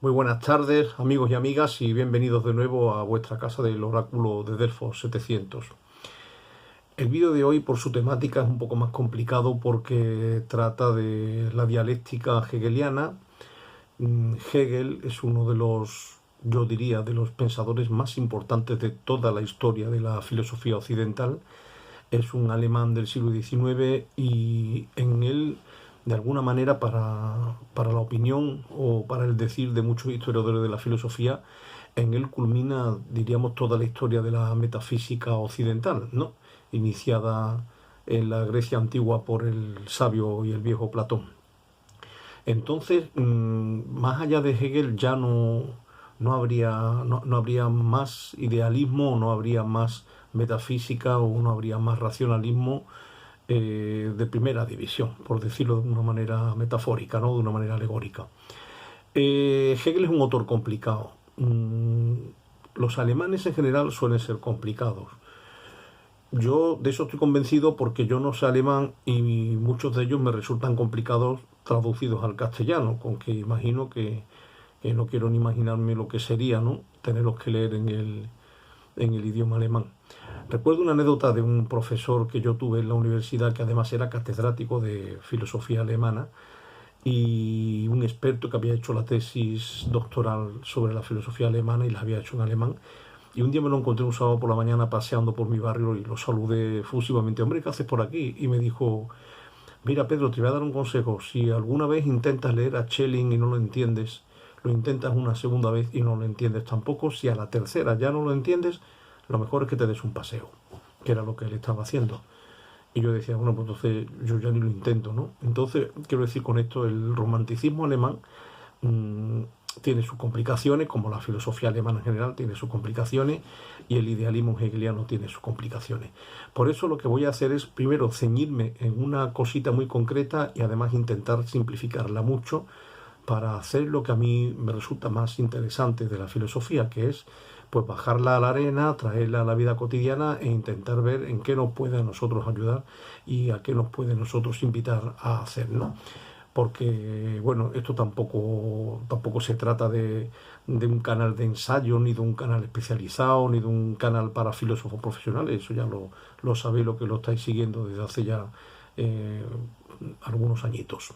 Muy buenas tardes, amigos y amigas, y bienvenidos de nuevo a vuestra casa del oráculo de Delfos 700. El vídeo de hoy, por su temática, es un poco más complicado porque trata de la dialéctica hegeliana. Hegel es uno de los, yo diría, de los pensadores más importantes de toda la historia de la filosofía occidental. Es un alemán del siglo XIX y en él, de alguna manera, para la opinión o para el decir de muchos historiadores de la filosofía, en él culmina, diríamos, toda la historia de la metafísica occidental, ¿no? Iniciada en la Grecia antigua por el sabio y el viejo Platón. Entonces, más allá de Hegel ya no habría más idealismo, no habría más metafísica o no habría más racionalismo de primera división, por decirlo de una manera metafórica, ¿no? De una manera alegórica. Hegel es un autor complicado. Los alemanes en general suelen ser complicados. Yo de eso estoy convencido porque yo no sé alemán y muchos de ellos me resultan complicados traducidos al castellano, con que imagino que no quiero ni imaginarme lo que sería, ¿no? Tenerlos que leer en el idioma alemán. Recuerdo una anécdota de un profesor que yo tuve en la universidad, que además era catedrático de filosofía alemana y un experto que había hecho la tesis doctoral sobre la filosofía alemana y la había hecho en alemán. Y un día me lo encontré un sábado por la mañana paseando por mi barrio y lo saludé efusivamente. Hombre, ¿qué haces por aquí? Y me dijo: mira, Pedro, te voy a dar un consejo. Si alguna vez intentas leer a Schelling y no lo entiendes, lo intentas una segunda vez y no lo entiendes tampoco. Si a la tercera ya no lo entiendes, lo mejor es que te des un paseo, que era lo que él estaba haciendo. Y yo decía, bueno, pues entonces yo ya ni lo intento, ¿no? Entonces, quiero decir con esto, el romanticismo alemán tiene sus complicaciones, como la filosofía alemana en general tiene sus complicaciones, y el idealismo hegeliano tiene sus complicaciones. Por eso lo que voy a hacer es, primero, ceñirme en una cosita muy concreta y además intentar simplificarla mucho para hacer lo que a mí me resulta más interesante de la filosofía, que es pues bajarla a la arena, traerla a la vida cotidiana e intentar ver en qué nos puede a nosotros ayudar y a qué nos puede nosotros invitar a hacer, ¿no? Porque, bueno, esto tampoco se trata de un canal de ensayo, ni de un canal especializado, ni de un canal para filósofos profesionales. Eso ya lo sabéis, lo que lo estáis siguiendo desde hace ya algunos añitos.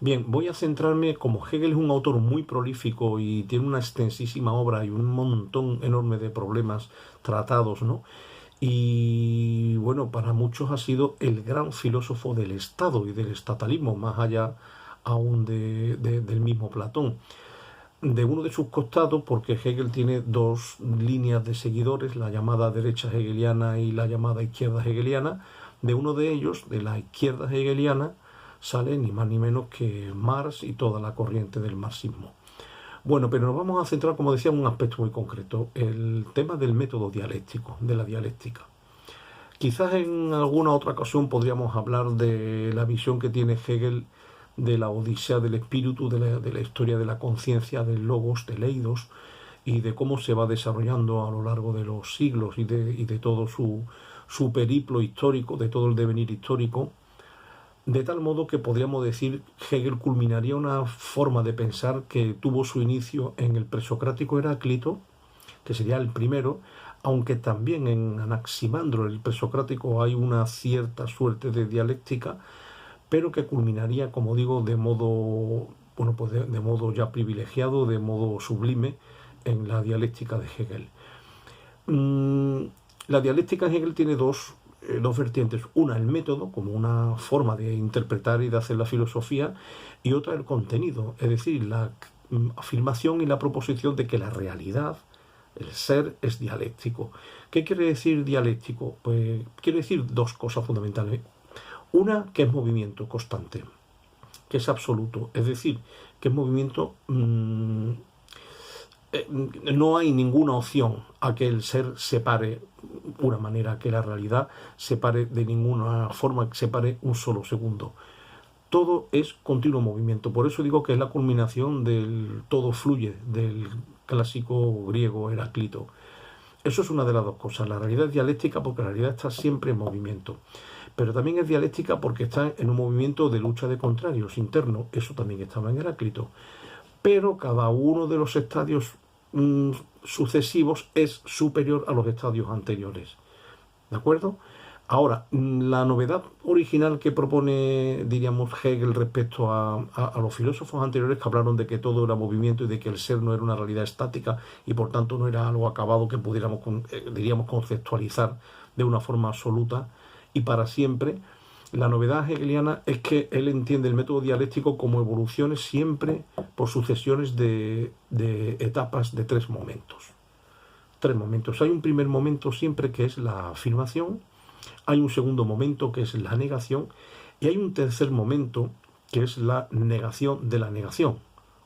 Bien, voy a centrarme, como Hegel es un autor muy prolífico y tiene una extensísima obra y un montón enorme de problemas tratados, ¿no? Y bueno, para muchos ha sido el gran filósofo del Estado y del estatalismo, más allá aún del mismo Platón. De uno de sus costados, porque Hegel tiene dos líneas de seguidores, la llamada derecha hegeliana y la llamada izquierda hegeliana, de uno de ellos, de la izquierda hegeliana, sale ni más ni menos que Marx y toda la corriente del marxismo. Bueno, pero nos vamos a centrar, como decía, en un aspecto muy concreto, el tema del método dialéctico, de la dialéctica. Quizás en alguna otra ocasión podríamos hablar de la visión que tiene Hegel de la odisea del espíritu, de la historia de la conciencia, del logos, del eidos, y de cómo se va desarrollando a lo largo de los siglos y de todo su periplo histórico, de todo el devenir histórico. De tal modo que podríamos decir Hegel culminaría una forma de pensar que tuvo su inicio en el presocrático Heráclito, que sería el primero, aunque también en Anaximandro, el presocrático, hay una cierta suerte de dialéctica, pero que culminaría, como digo, de modo, bueno, pues de modo ya privilegiado, de modo sublime, en la dialéctica de Hegel. La dialéctica en Hegel tiene dos vertientes. Una, el método, como una forma de interpretar y de hacer la filosofía, y otra, el contenido, es decir, la afirmación y la proposición de que la realidad, el ser, es dialéctico. ¿Qué quiere decir dialéctico? Pues quiere decir dos cosas fundamentales. Una, que es movimiento constante, que es absoluto, es decir, que es movimiento... no hay ninguna opción a que el ser se pare una manera, que la realidad se pare de ninguna forma, que se pare un solo segundo. Todo es continuo movimiento. Por eso digo que es la culminación del todo fluye, del clásico griego Heráclito. Eso es una de las dos cosas. La realidad es dialéctica porque la realidad está siempre en movimiento. Pero también es dialéctica porque está en un movimiento de lucha de contrarios interno. Eso también estaba en Heráclito. pero cada uno de los estadios sucesivos es superior a los estadios anteriores. ¿De acuerdo? Ahora, la novedad original que propone, diríamos, Hegel respecto a los filósofos anteriores que hablaron de que todo era movimiento y de que el ser no era una realidad estática y por tanto no era algo acabado que pudiéramos, diríamos, conceptualizar de una forma absoluta y para siempre, la novedad hegeliana es que él entiende el método dialéctico como evoluciones siempre por sucesiones de etapas de tres momentos. Tres momentos. Hay un primer momento siempre que es la afirmación, hay un segundo momento que es la negación y hay un tercer momento que es la negación de la negación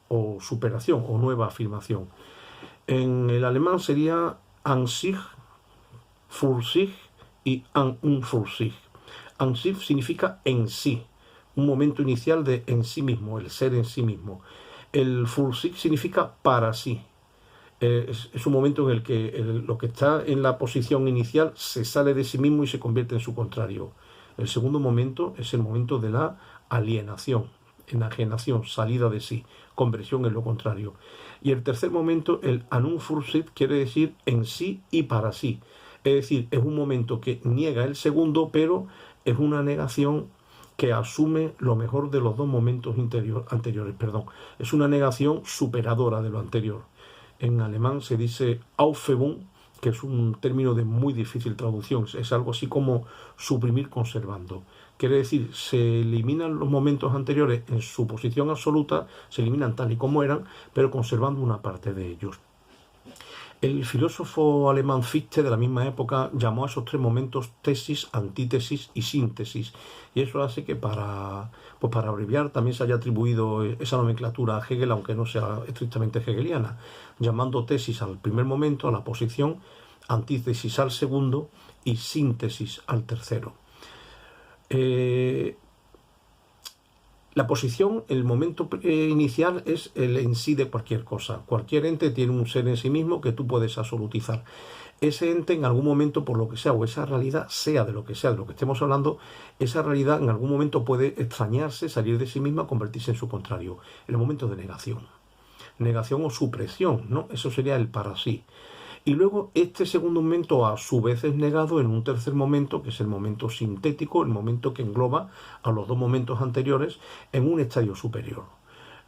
o superación o nueva afirmación. En el alemán sería an sich, für sich y an und für sich. An sich significa en sí, un momento inicial de en sí mismo, el ser en sí mismo. El für sich significa para sí. Es un momento en el que lo que está en la posición inicial se sale de sí mismo y se convierte en su contrario. El segundo momento es el momento de la alienación, enajenación, salida de sí, conversión en lo contrario. Y el tercer momento, el an und für sich, quiere decir en sí y para sí. Es decir, es un momento que niega el segundo, pero es una negación que asume lo mejor de los dos momentos anteriores. Es una negación superadora de lo anterior. En alemán se dice Aufhebung, que es un término de muy difícil traducción. Es algo así como suprimir conservando. Quiere decir, se eliminan los momentos anteriores en su posición absoluta, se eliminan tal y como eran, pero conservando una parte de ellos. El filósofo alemán Fichte de la misma época llamó a esos tres momentos tesis, antítesis y síntesis. Y eso hace que para abreviar también se haya atribuido esa nomenclatura a Hegel, aunque no sea estrictamente hegeliana, llamando tesis al primer momento, a la posición, antítesis al segundo y síntesis al tercero. La posición, el momento inicial es el en sí de cualquier cosa. Cualquier ente tiene un ser en sí mismo que tú puedes absolutizar. Ese ente en algún momento, por lo que sea, o esa realidad, sea de lo que sea, de lo que estemos hablando, esa realidad en algún momento puede extrañarse, salir de sí misma, convertirse en su contrario. El momento de negación. Negación o supresión, ¿no? Eso sería el para sí. Y luego este segundo momento a su vez es negado en un tercer momento, que es el momento sintético, el momento que engloba a los dos momentos anteriores en un estadio superior.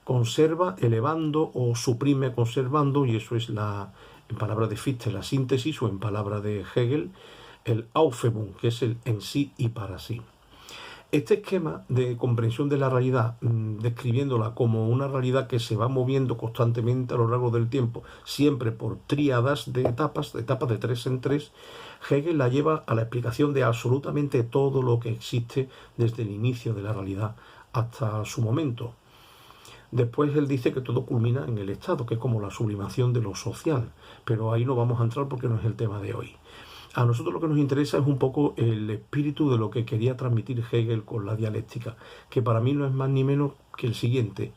Conserva elevando o suprime conservando, y eso es en palabra de Fichte, la síntesis, o en palabra de Hegel, el Aufhebung, que es el en sí y para sí. Este esquema de comprensión de la realidad, describiéndola como una realidad que se va moviendo constantemente a lo largo del tiempo, siempre por tríadas de etapas de tres en tres, Hegel la lleva a la explicación de absolutamente todo lo que existe desde el inicio de la realidad hasta su momento. Después él dice que todo culmina en el Estado, que es como la sublimación de lo social, pero ahí no vamos a entrar porque no es el tema de hoy. A nosotros lo que nos interesa es un poco el espíritu de lo que quería transmitir Hegel con la dialéctica, que para mí no es más ni menos que el siguiente.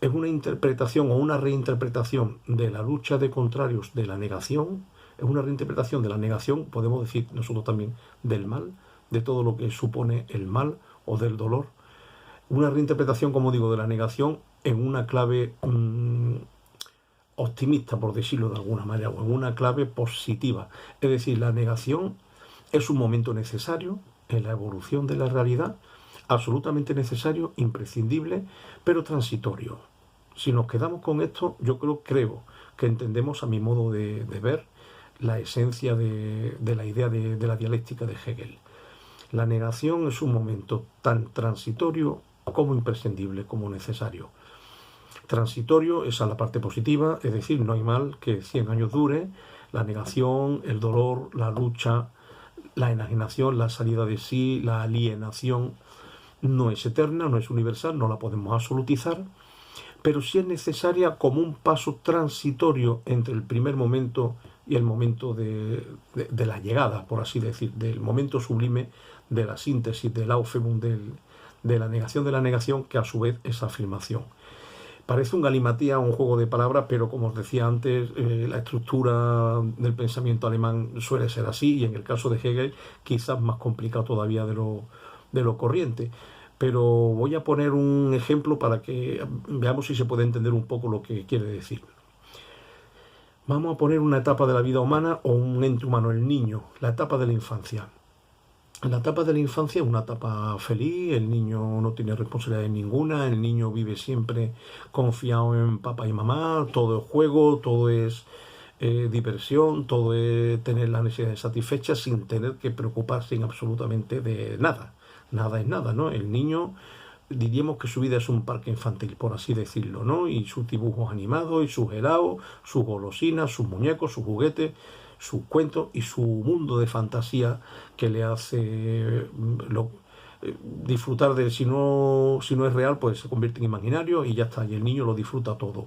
Es una interpretación o una reinterpretación de la lucha de contrarios de la negación, es una reinterpretación de la negación, podemos decir nosotros también, del mal, de todo lo que supone el mal o del dolor. Una reinterpretación, como digo, de la negación en una clave optimista, por decirlo de alguna manera, o en una clave positiva. Es decir, la negación es un momento necesario en la evolución de la realidad, absolutamente necesario, imprescindible, pero transitorio. Si nos quedamos con esto, yo creo que entendemos, a mi modo de ver, la esencia de la idea de la dialéctica de Hegel. La negación es un momento tan transitorio como imprescindible, como necesario. Transitorio es a la parte positiva, es decir, no hay mal que 100 años dure. La negación, el dolor, la lucha, la enajenación, la salida de sí, la alienación, no es eterna, no es universal, no la podemos absolutizar, pero sí es necesaria como un paso transitorio entre el primer momento y el momento de la llegada, por así decir, del momento sublime de la síntesis, del Aufhebung, de la negación, que a su vez es afirmación. Parece un galimatía, un juego de palabras, pero como os decía antes, la estructura del pensamiento alemán suele ser así, y en el caso de Hegel quizás más complicado todavía de lo corriente. pero voy a poner un ejemplo para que veamos si se puede entender un poco lo que quiere decir. Vamos a poner una etapa de la vida humana o un ente humano, el niño, la etapa de la infancia. La etapa de la infancia es una etapa feliz, el niño no tiene responsabilidades ninguna, el niño vive siempre confiado en papá y mamá, todo es juego, todo es diversión, todo es tener las necesidades satisfechas sin tener que preocuparse en absolutamente de nada. Nada es nada, ¿no? El niño, diríamos que su vida es un parque infantil, por así decirlo, ¿no? Y sus dibujos animados, y sus helados, sus golosinas, sus muñecos, sus juguetes, sus cuentos y su mundo de fantasía que le hace disfrutar de, si no es real, pues se convierte en imaginario y ya está, y el niño lo disfruta todo.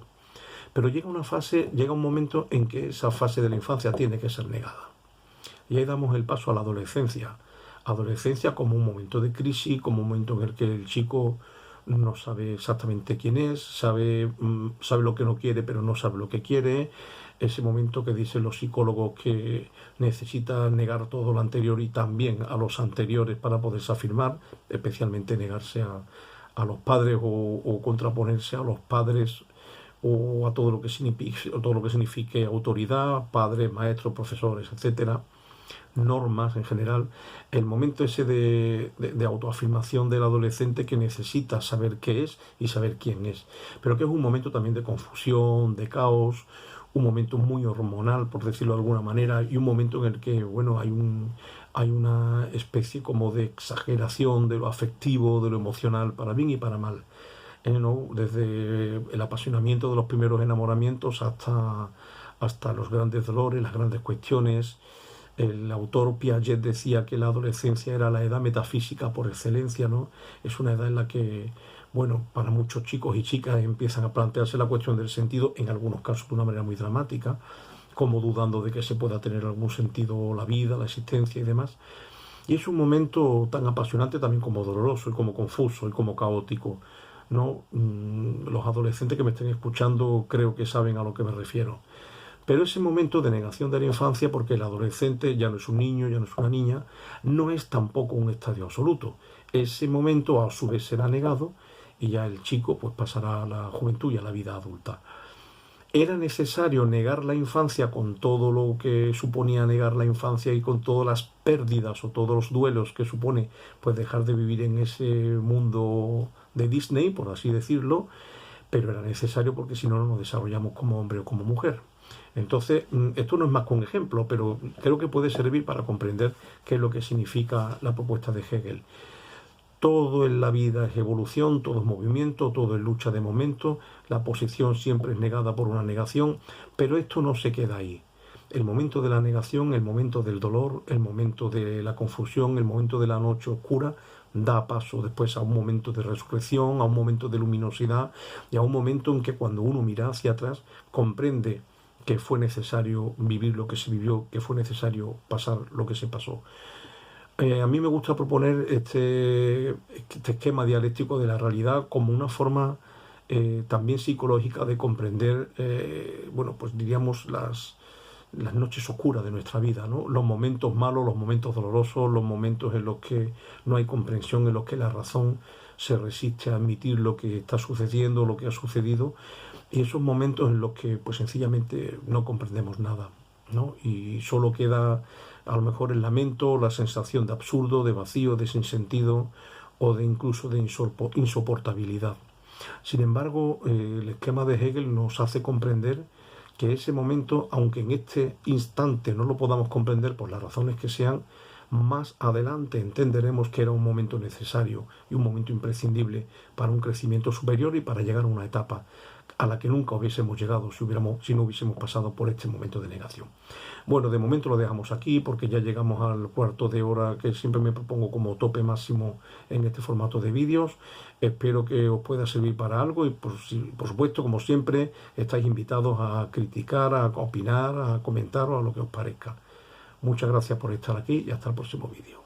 Pero llega un momento en que esa fase de la infancia tiene que ser negada. Y ahí damos el paso a la adolescencia. Adolescencia como un momento de crisis, como un momento en el que el chico no sabe exactamente quién es, sabe lo que no quiere, pero no sabe lo que quiere. Ese momento que dicen los psicólogos que necesita negar todo lo anterior y también a los anteriores para poderse afirmar, especialmente negarse a los padres o contraponerse a los padres o a todo lo que signifique autoridad, padres, maestros, profesores, etcétera, normas en general. El momento ese de autoafirmación del adolescente que necesita saber qué es y saber quién es, pero que es un momento también de confusión, de caos, un momento muy hormonal, por decirlo de alguna manera, y un momento en el que, bueno, hay una especie como de exageración de lo afectivo, de lo emocional, para bien y para mal. ¿No? Desde el apasionamiento de los primeros enamoramientos hasta los grandes dolores, las grandes cuestiones. El autor Piaget decía que la adolescencia era la edad metafísica por excelencia, ¿no? Es una edad en la que, bueno, para muchos chicos y chicas empiezan a plantearse la cuestión del sentido, en algunos casos de una manera muy dramática, como dudando de que se pueda tener algún sentido la vida, la existencia y demás. Y es un momento tan apasionante también como doloroso y como confuso y como caótico, ¿no? Los adolescentes que me estén escuchando creo que saben a lo que me refiero. Pero ese momento de negación de la infancia, porque el adolescente ya no es un niño, ya no es una niña, no es tampoco un estadio absoluto. Ese momento a su vez será negado y ya el chico pues pasará a la juventud y a la vida adulta. ¿Era necesario negar la infancia con todo lo que suponía negar la infancia y con todas las pérdidas o todos los duelos que supone pues dejar de vivir en ese mundo de Disney, por así decirlo? Pero era necesario porque si no, no nos desarrollamos como hombre o como mujer. Entonces, esto no es más que un ejemplo, pero creo que puede servir para comprender qué es lo que significa la propuesta de Hegel. Todo en la vida es evolución, todo es movimiento, todo es lucha de momento, la posición siempre es negada por una negación, pero esto no se queda ahí. El momento de la negación, el momento del dolor, el momento de la confusión, el momento de la noche oscura, da paso después a un momento de resurrección, a un momento de luminosidad y a un momento en que cuando uno mira hacia atrás comprende que fue necesario vivir lo que se vivió, que fue necesario pasar lo que se pasó. A mí me gusta proponer este esquema dialéctico de la realidad como una forma también psicológica de comprender, bueno, pues diríamos las noches oscuras de nuestra vida, ¿no? Los momentos malos, los momentos dolorosos, los momentos en los que no hay comprensión, en los que la razón se resiste a admitir lo que está sucediendo, lo que ha sucedido, y esos momentos en los que pues sencillamente no comprendemos nada, ¿no? Y solo queda a lo mejor el lamento, la sensación de absurdo, de vacío, de sinsentido o de incluso de insoportabilidad. Sin embargo, el esquema de Hegel nos hace comprender que ese momento, aunque en este instante no lo podamos comprender por las razones que sean, más adelante entenderemos que era un momento necesario y un momento imprescindible para un crecimiento superior y para llegar a una etapa a la que nunca hubiésemos llegado si no hubiésemos pasado por este momento de negación. Bueno, de momento lo dejamos aquí porque ya llegamos al cuarto de hora que siempre me propongo como tope máximo en este formato de vídeos. Espero que os pueda servir para algo y por supuesto, como siempre, estáis invitados a criticar, a opinar, a comentar o a lo que os parezca. Muchas gracias por estar aquí y hasta el próximo vídeo.